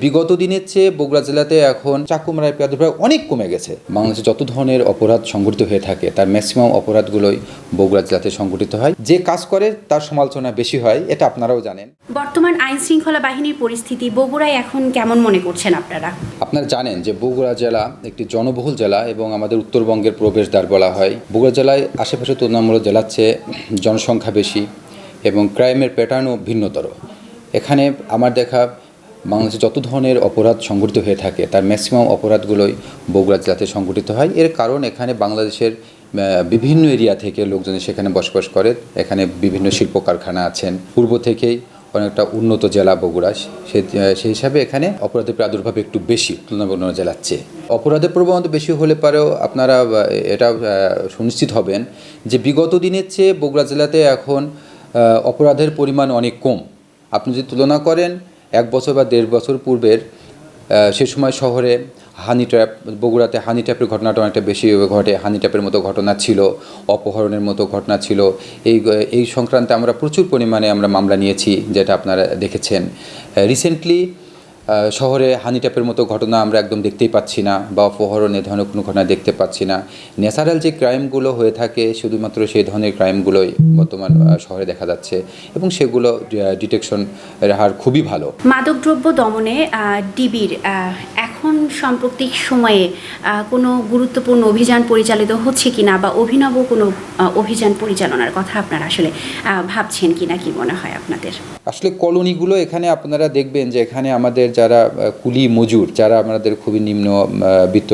বিগত দিনের চেয়ে বগুড়া জেলাতে এখন চাকুমারার প্রাদুর্ভাব অনেক কমে গেছে। বাংলাদেশে যত ধরনের অপরাধ সংঘটিত হয়ে থাকে তার ম্যাক্সিমাম অপরাধগুলোই বগুড়া জেলাতে সংঘটিত হয়। যে কাজ করে তার সমালোচনা বেশি হয়, এটা আপনারাও জানেন। বর্তমান আইন শৃঙ্খলা বাহিনীর পরিস্থিতি বগুড়ায় এখন কেমন মনে করছেন আপনারা? আপনারা জানেন যে বগুড়া জেলা একটি জনবহুল জেলা এবং আমাদের উত্তরবঙ্গের প্রবেশদ্বার বলা হয়। বগুড়া জেলায় আশেপাশে তুলনামূলক জেলার চেয়ে জনসংখ্যা বেশি এবং ক্রাইমের প্যাটার্নও ভিন্নতর। এখানে আমার দেখা বাংলাদেশে যত ধরনের অপরাধ সংঘটিত হয়ে থাকে তার ম্যাক্সিমাম অপরাধগুলোই বগুড়া জেলাতে সংঘটিত হয়। এর কারণ এখানে বাংলাদেশের বিভিন্ন এরিয়া থেকে লোকজন সেখানে বসবাস করে। এখানে বিভিন্ন শিল্প কারখানা আছেন। পূর্ব থেকেই অনেকটা উন্নত জেলা বগুড়া, সেই হিসাবে এখানে অপরাধের প্রাদুর্ভাব একটু বেশি তুলনামূলক অন্য জেলার চেয়ে। অপরাধের প্রবণতা বেশি হলে পরেও আপনারা এটা সুনিশ্চিত হবেন যে বিগত দিনের চেয়ে বগুড়া জেলাতে এখন অপরাধের পরিমাণ অনেক কম। আপনি যদি তুলনা করেন 1 বছর বা 1.5 বছর পূর্বের, সে সময় শহরে হানি ট্র্যাপ, বগুড়াতে হানি ট্র্যাপের ঘটনাটা অনেকটা বেশি ঘটে। হানি ট্র্যাপের মতো ঘটনা ছিল, অপহরণের মতো ঘটনা ছিল। এই সংক্রান্তে আমরা প্রচুর পরিমাণে আমরা মামলা নিয়েছি, যেটা আপনারা দেখেছেন। রিসেন্টলি শহরে হানি ট্র্যাপের মতো ঘটনা আমরা একদম দেখতেই পাচ্ছি না, বা অপহরণ এ ধরনের কোনো ঘটনা দেখতে পাচ্ছি না। ন্যাচারাল যে ক্রাইমগুলো হয়ে থাকে শুধুমাত্র সেই ধরনের ক্রাইমগুলোই বর্তমান শহরে দেখা যাচ্ছে এবং সেগুলো ডিটেকশনের হার খুবই ভালো। মাদকদ্রব্য দমনে ডিবির এখন সাম্প্রতিক সময়ে কোনো গুরুত্বপূর্ণ অভিযান পরিচালিত হচ্ছে কিনা, বা অভিনব কোনো অভিযান পরিচালনার কথা আপনারা আসলে ভাবছেন কিনা, কি মনে হয় আপনাদের? আসলে কলোনিগুলো এখানে আপনারা দেখবেন যে এখানে আমাদের যারা কুলি মজুর, যারা আমাদের খুবই নিম্ন বিত্ত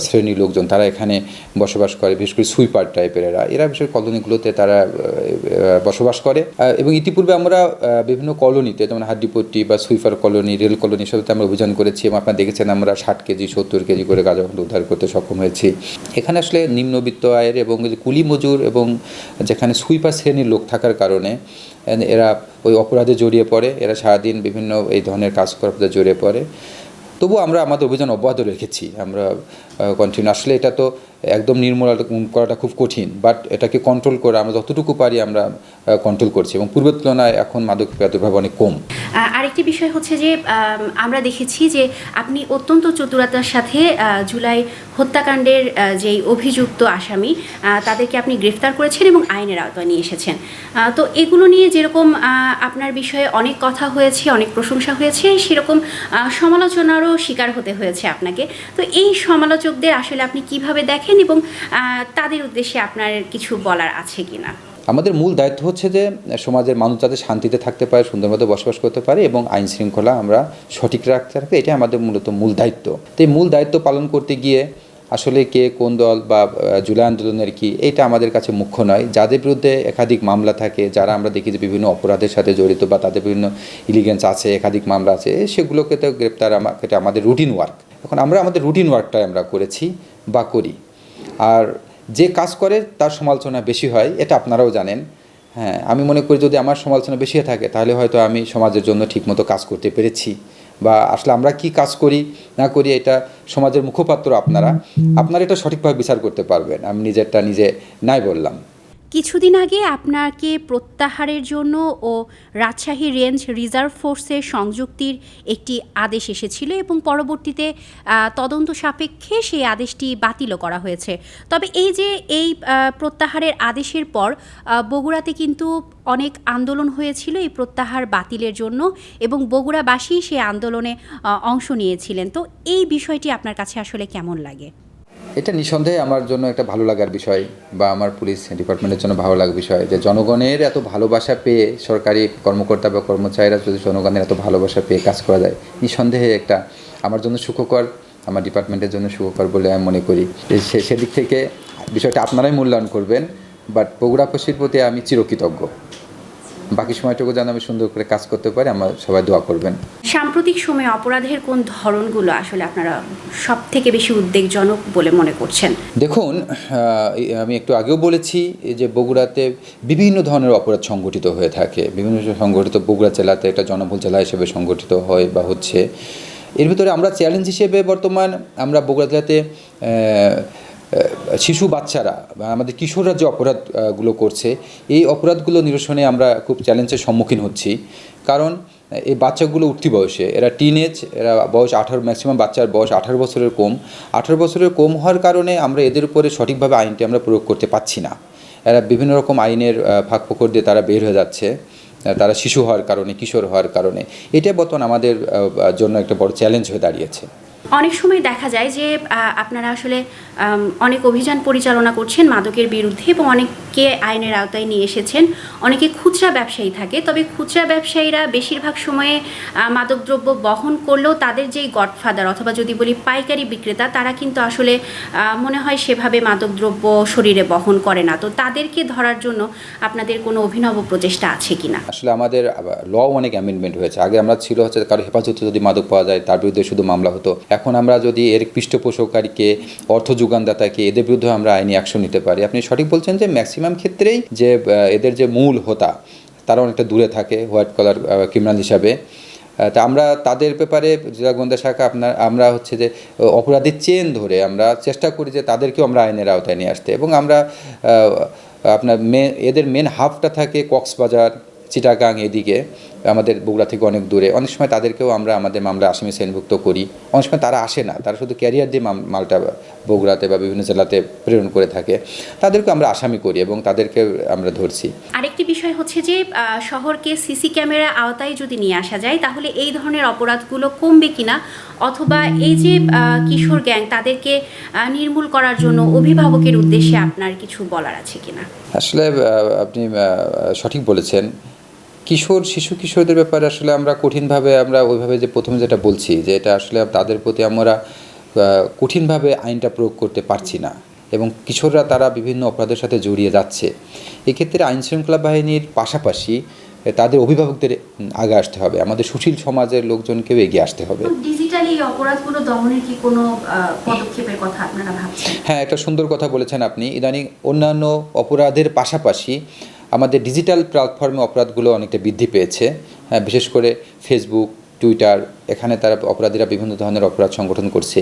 শ্রেণীর লোকজন, তারা এখানে বসবাস করে। বিশেষ করে সুইপার টাইপের এরা বিশেষ কলোনিগুলোতে তারা বসবাস করে। এবং ইতিপূর্বে আমরা বিভিন্ন কলোনিতে, যেমন হাড্ডিপট্টি বা সুইপার কলোনি, রেল কলোনি, সবতে আমরা অভিযান করেছি এবং আপনারা দেখেছেন আমরা 60 কেজি 70 কেজি করে গাঁজা উদ্ধার করতে সক্ষম হয়েছি। এখানে আসলে নিম্নবিত্ত আয়ের এবং কুলি মজুর এবং যেখানে সুইপার শ্রেণীর লোক থাকার কারণে এরা ওই অপরাধে জড়িয়ে পড়ে। এরা সারাদিন বিভিন্ন এই ধরনের কাজ করাতে জড়িয়ে পড়ে। তবু আমরা আমাদের অভিযান অব্যাহত রেখেছি, আমরা কন্টিনিউ। আসলে এটা তো একদম নির্মূল করাটা খুব কঠিন, বাট এটাকে কন্ট্রোল করে আমরা যতটুকু পারি আমরা কন্ট্রোল করছি এবং পূর্বের তুলনায় এখন মাদক প্রাদুর্ভাব অনেক কম। আরেকটি বিষয় হচ্ছে যে আমরা দেখেছি যে আপনি অত্যন্ত চতুরতার সাথে জুলাই হত্যাকাণ্ডের যেই অভিযুক্ত আসামি তাদেরকে আপনি গ্রেফতার করেছেন এবং আইনের আওতায় নিয়ে এসেছেন। তো এগুলো নিয়ে যেরকম আপনার বিষয়ে অনেক কথা হয়েছে, অনেক প্রশংসা হয়েছে, সেরকম সমালোচনারও শিকার হতে হয়েছে আপনাকে। তো এই সমালোচকদের আসলে আপনি কিভাবে দেখেন এবং তাদের উদ্দেশ্যে আপনার কিছু বলার আছে কিনা? আমাদের মূল দায়িত্ব হচ্ছে যে সমাজের মানুষ যাতে শান্তিতে থাকতে পারে, সুন্দরভাবে বসবাস করতে পারে এবং আইন শৃঙ্খলা আমরা সঠিক রাখতে রাখতে, এটাই আমাদের মূল দায়িত্ব। তো এই মূল দায়িত্ব পালন করতে গিয়ে আসলে কে কোন দল বা জুলাই আন্দোলনের কি, এইটা আমাদের কাছে মুখ্য নয়। যাদের বিরুদ্ধে একাধিক মামলা থাকে, যারা আমরা দেখি যে বিভিন্ন অপরাধের সাথে জড়িত বা তাদের বিভিন্ন ইলিগেন্স আছে, একাধিক মামলা আছে, সেগুলোকে তো গ্রেপ্তার এটা আমাদের রুটিন ওয়ার্ক। এখন আমরা আমাদের রুটিন ওয়ার্কটাই আমরা করেছি বা করি। আর যে কাজ করে তার সমালোচনা বেশি হয়, এটা আপনারাও জানেন। হ্যাঁ, আমি মনে করি যদি আমার সমালোচনা বেশি থাকে তাহলে হয়তো আমি সমাজের জন্য ঠিকমতো কাজ করতে পেরেছি, বা আসলে আমরা কি কাজ করি না করি এটা সমাজের মুখপাত্র আপনারা এটা সঠিকভাবে বিচার করতে পারবেন। আমি নিজেরটা নিজে নাই বললাম। কিছুদিন আগে আপনাকে প্রত্যাহারের জন্য ও রাজশাহী রেঞ্জ রিজার্ভ ফোর্সের সংযুক্তির একটি আদেশ এসেছিল এবং পরবর্তীতে তদন্ত সাপেক্ষে সেই আদেশটি বাতিলও করা হয়েছে। তবে এই প্রত্যাহারের আদেশের পর বগুড়াতে কিন্তু অনেক আন্দোলন হয়েছিল এই প্রত্যাহার বাতিলের জন্য, এবং বগুড়াবাসী সেই আন্দোলনে অংশ নিয়েছিলেন। তো এই বিষয়টি আপনার কাছে আসলে কেমন লাগে? এটা নিঃসন্দেহে আমার জন্য একটা ভালো লাগার বিষয়, বা আমার পুলিশ ডিপার্টমেন্টের জন্য ভালো লাগার বিষয় যে জনগণের এত ভালোবাসা পেয়ে, সরকারি কর্মকর্তা বা কর্মচারীরা যদি জনগণের এত ভালোবাসা পেয়ে কাজ করা যায়, নিঃসন্দেহে একটা আমার জন্য সুখকর, আমার ডিপার্টমেন্টের জন্য সুখকর বলে আমি মনে করি। সেদিক থেকে বিষয়টা আপনারাই মূল্যায়ন করবেন, বাট বগুড়াবাসীর প্রতি আমি চিরকৃতজ্ঞ। বাকি সময়টুকু যেন আমি সুন্দর করে কাজ করতে পারি, আমার সবাই দোয়া করবেন। সাম্প্রতিক সময়ে অপরাধের কোন ধরনগুলো আসলে আপনারা সব থেকে বেশি উদ্বেগজনক বলে মনে করছেন? দেখুন, আমি একটু আগেও বলেছি যে বগুড়াতে বিভিন্ন ধরনের অপরাধ সংগঠিত হয়ে থাকে। বিভিন্ন সংগঠিত বগুড়া জেলাতে একটা জনবহুল জেলা হিসেবে সংগঠিত হয় বা হচ্ছে। এর ভিতরে আমরা চ্যালেঞ্জ হিসেবে বর্তমান আমরা বগুড়া জেলাতে শিশু বাচ্চারা বা আমাদের কিশোররা যে অপরাধগুলো করছে, এই অপরাধগুলো নিরসনে আমরা খুব চ্যালেঞ্জের সম্মুখীন হচ্ছি। কারণ এই বাচ্চাগুলো উঠতি বয়সে, এরা টিনেজ, এরা বয়স 18, ম্যাক্সিমাম বাচ্চার বয়স 18 বছরের কম। 18 বছরের কম হওয়ার কারণে আমরা এদের উপরে সঠিকভাবে আইনটি আমরা প্রয়োগ করতে পারছি না। এরা বিভিন্ন রকম আইনের ফাঁক ফোকর দিয়ে তারা বের হয়ে যাচ্ছে, তারা শিশু হওয়ার কারণে, কিশোর হওয়ার কারণে। এটা বর্তমান আমাদের জন্য একটা বড় চ্যালেঞ্জ হয়ে দাঁড়িয়েছে। অনেক সময় দেখা যায় যে আপনারা আসলে অনেক অভিযান পরিচালনা করছেন মাদকের বিরুদ্ধে এবং অনেককে আইনের আওতায় নিয়ে এসেছেন। অনেকে খুচরা ব্যবসায়ী থাকে, তবে খুচরা ব্যবসায়ীরা বেশিরভাগ সময়ে মাদকদ্রব্য বহন করলেও তাদের যেই গডফাদার অথবা যদি বলি পাইকারি বিক্রেতা, তারা কিন্তু আসলে মনে হয় সেভাবে মাদকদ্রব্য শরীরে বহন করে না। তো তাদেরকে ধরার জন্য আপনাদের কোনো অভিনব প্রচেষ্টা আছে কিনা? আসলে আমাদের ল অনেক অ্যামেন্ডমেন্ট হয়েছে। আগে আমরা ছিল হচ্ছে কারো হেফাজতে যদি মাদক পাওয়া যায় তার বিরুদ্ধে শুধু মামলা হতো। এখন আমরা যদি এর পৃষ্ঠপোষককারীকে, অর্থ যোগানদাতাকে, এদের বিরুদ্ধে আমরা আইনি অ্যাকশন নিতে পারি। আপনি সঠিক বলছেন যে ম্যাক্সিমাম ক্ষেত্রেই যে এদের যে মূল হোতা তারা অনেকটা দূরে থাকে হোয়াইট কলার ক্রিমিনাল হিসাবে। তা আমরা তাদের ব্যাপারে জেলা গোয়েন্দা শাখা আমরা হচ্ছে যে অপরাধীর চেন ধরে আমরা চেষ্টা করি যে তাদেরকেও আমরা আইনের আওতায় নিয়ে আসতে। এবং আমরা এদের মেন হাবটা থাকে কক্সবাজার, চিটাগাং, এদিকে আমাদের বগুড়া থেকে অনেক দূরে। অনেক সময় তাদেরকেও আমরা আমাদের মামলা আসামি শ্রেণীভুক্ত করি। অনেক সময় তারা আসে না, তারা শুধু ক্যারিয়ার দিয়ে মালটা বগুড়াতে বা বিভিন্ন জেলাতে প্রেরণ করে থাকে। তাদেরকে আমরা আসামি করি এবং তাদেরকে আমরা ধরছি। আরেকটি বিষয় হচ্ছে যে শহরকে সিসি ক্যামেরা আওতায় যদি নিয়ে আসা যায় তাহলে এই ধরনের অপরাধগুলো কমবে কিনা, অথবা এই যে কিশোর গ্যাং তাদেরকে নির্মূল করার জন্য অভিভাবকের উদ্দেশ্যে আপনার কিছু বলার আছে কিনা? আসলে আপনি সঠিক বলেছেন। শিশু কিশোরদের ব্যাপারে আসলে আমরা কঠিনভাবে আমরা ওইভাবে যে প্রথমে যেটা বলছি যে এটা আসলে তাদের প্রতি আমরা কঠিনভাবে আইনটা প্রয়োগ করতে পারছি না এবং কিশোররা তারা বিভিন্ন অপরাধের সাথে জড়িয়ে যাচ্ছে। এক্ষেত্রে আইনশৃঙ্খলা বাহিনীর পাশাপাশি তাদের অভিভাবকদের আগে আসতে হবে, আমাদের সুশীল সমাজের লোকজনকেও এগিয়ে আসতে হবে। ডিজিটালি এই অপরাধগুলো দমনের কি কোনো পদক্ষেপের কথা আপনারা ভাবছেন? হ্যাঁ, একটা সুন্দর কথা বলেছেন আপনি। ইদানিং অন্যান্য অপরাধের পাশাপাশি আমাদের ডিজিটাল প্ল্যাটফর্মে অপরাধগুলো অনেকটা বৃদ্ধি পেয়েছে। হ্যাঁ, বিশেষ করে ফেসবুক, টুইটার, এখানে তারা অপরাধীরা বিভিন্ন ধরনের অপরাধ সংগঠন করছে।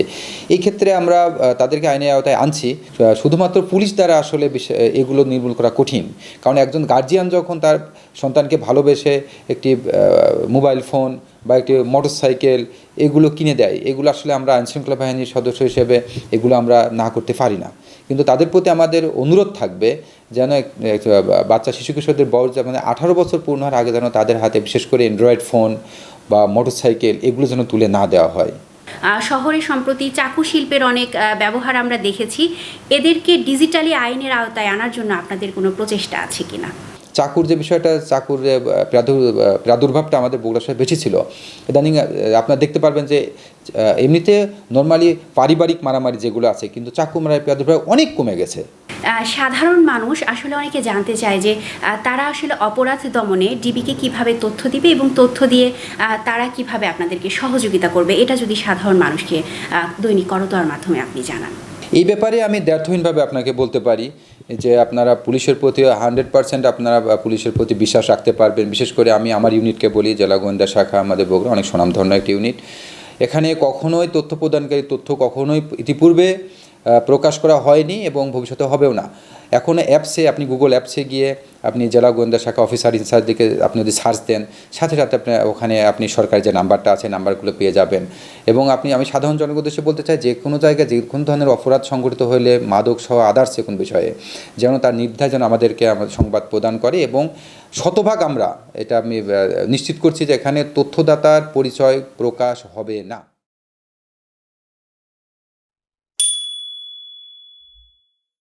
এই ক্ষেত্রে আমরা তাদেরকে আইনের আওতায় আনছি। শুধুমাত্র পুলিশ দ্বারা আসলে এগুলো নির্মূল করা কঠিন, কারণ একজন গার্জিয়ান যখন তার সন্তানকে ভালোবেসে একটি মোবাইল ফোন বা একটি মোটরসাইকেল এগুলো কিনে দেয়, এগুলো আসলে আমরা আইনশৃঙ্খলা বাহিনীর সদস্য হিসেবে এগুলো আমরা না করতে পারি না। কিন্তু তাদের প্রতি আমাদের অনুরোধ থাকবে যেন বাচ্চা শিশু কিশোরদের বয়স যেন 18 বছর পূর্ণ হওয়ার আগে যেন তাদের হাতে বিশেষ করে অ্যান্ড্রয়েড ফোন বা মোটরসাইকেল এগুলো যেন তুলে না দেওয়া হয়। শহরে সম্প্রতি চাকু শিল্পের অনেক ব্যবহার আমরা দেখেছি। এদেরকে ডিজিটালি আইনের আওতায় আনার জন্য আপনাদের কোনো প্রচেষ্টা আছে কিনা? চাকুর যে বিষয়টা, চাকুর প্রাদুর্ভাবটা আমাদের বগুড়া শহরে বেশি ছিল। ইদানিং আপনারা দেখতে পারবেন যে এমনিতে নর্মালি পারিবারিক মারামারি যেগুলো আছে, কিন্তু চাকু মারার প্রাদুর্ভাব অনেক কমে গেছে। সাধারণ মানুষ আসলে অনেকে জানতে চায় যে তারা আসলে অপরাধ দমনে ডিবিকে কিভাবে তথ্য দিবে এবং তথ্য দিয়ে তারা কিভাবে আপনাদেরকে সহযোগিতা করবে, এটা যদি সাধারণ মানুষকে দৈনিক করতোয়ার মাধ্যমে আপনি জানান। এই ব্যাপারে আমি দ্ব্যর্থহীনভাবে আপনাকে বলতে পারি যে আপনারা পুলিশের প্রতি 100% আপনারা পুলিশের প্রতি বিশ্বাস রাখতে পারবেন। বিশেষ করে আমি আমার ইউনিটকে বলি, জেলা গোয়েন্দা শাখা আমাদের বগুড়া অনেক স্বনামধন্য একটি ইউনিট। এখানে কখনোই তথ্য প্রদানকারী তথ্য কখনোই ইতিপূর্বে প্রকাশ করা হয়নি এবং ভবিষ্যতে হবেও না। এখন অ্যাপসে, আপনি গুগল অ্যাপসে গিয়ে আপনি জেলা গোয়েন্দা শাখা অফিসার ইনচার্জ দিকে আপনি যদি সার্চ দেন, সাথে সাথে ওখানে আপনি সরকারি যে নাম্বারটা আছে নাম্বারগুলো পেয়ে যাবেন। এবং আমি সাধারণ জনগণের উদ্দেশ্যে বলতে চাই, যে কোনো জায়গায় যে কোনো ধরনের অপরাধ সংঘটিত হলে মাদক সহ আদার্স যে কোনো বিষয়ে যেন তার নির্ধার যেন আমাদেরকে সংবাদ প্রদান করে। এবং শতভাগ আমরা এটা আমি নিশ্চিত করছি যে এখানে তথ্যদাতার পরিচয় প্রকাশ হবে না।